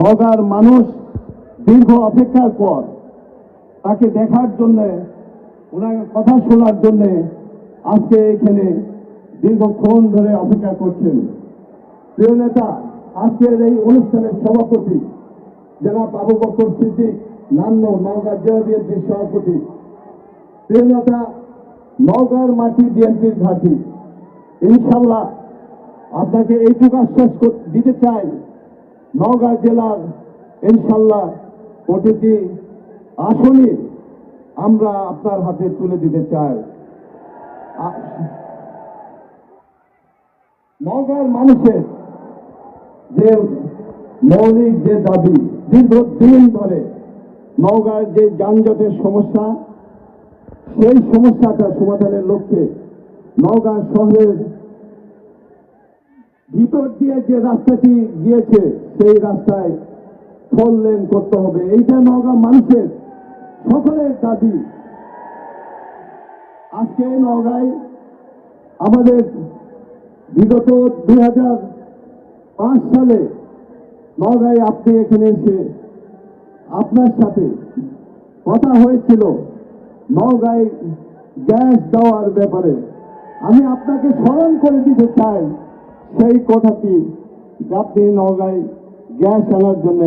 নওগাঁর মানুষ দীর্ঘ অপেক্ষার পর তাকে দেখার জন্য, ওনার কথা শোনার জন্য আজকে এখানে দীর্ঘক্ষণ ধরে অপেক্ষা করছেন। প্রিয় নেতা, আজকের এই অনুষ্ঠানের সভাপতি জনাব আবু বকর সিদ্দিক নান্ন, নওগাঁ জেলা বিএনপির সভাপতি। প্রিয় নেতা, নওগাঁর মাটি বিএনপির ঘাঁটি। ইনশাল্লাহ আপনাকে এইটুকু আশ্বাস দিতে চাই, নওগাঁ জেলার ইনশাল্লাহ প্রতিটি আসনই আমরা আপনার হাতে তুলে দিতে চাই। নওগাঁর মানুষের যে মৌলিক যে দাবি, দীর্ঘদিন ধরে নওগাঁর যে যানজটের সমস্যা, সেই সমস্যাটা সমাধানের লক্ষ্যে নওগাঁ শহরের ভিতর দিয়ে যে রাস্তাটি গিয়েছে সেই রাস্তায় 4 লেন করতে হবে। এইটা নওগাঁ মানুষের সকলের দাবি। আজকে নওগাঁয় আমাদের বিগত 2005 সালে নওগাঁয় আপনি এখানে এসে আপনার সাথে কথা হয়েছিল নওগাঁয় গ্যাস দেওয়ার ব্যাপারে। আমি আপনাকে স্মরণ করে দিতে চাই সেই কথাটি, আপনি নওগাঁয় গ্যাস আনার জন্য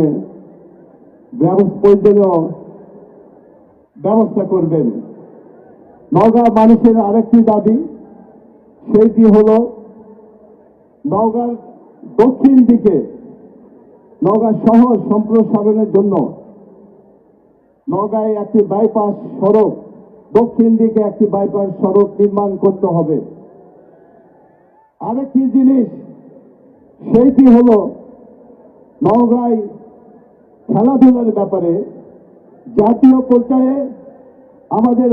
প্রয়োজনীয় ব্যবস্থা করবেন। নওগাঁ মানুষের আরেকটি দাবি, সেইটি হল নওগাঁর দক্ষিণ দিকে নওগাঁ শহর সম্প্রসারণের জন্য নওগাঁয় একটি বাইপাস সড়ক, দক্ষিণ দিকে একটি বাইপাস সড়ক নির্মাণ করতে হবে। আরেকটি জিনিস, সেইটি হল নওগাঁয় খেলাধুলার ব্যাপারে জাতীয় পর্যায়ে আমাদের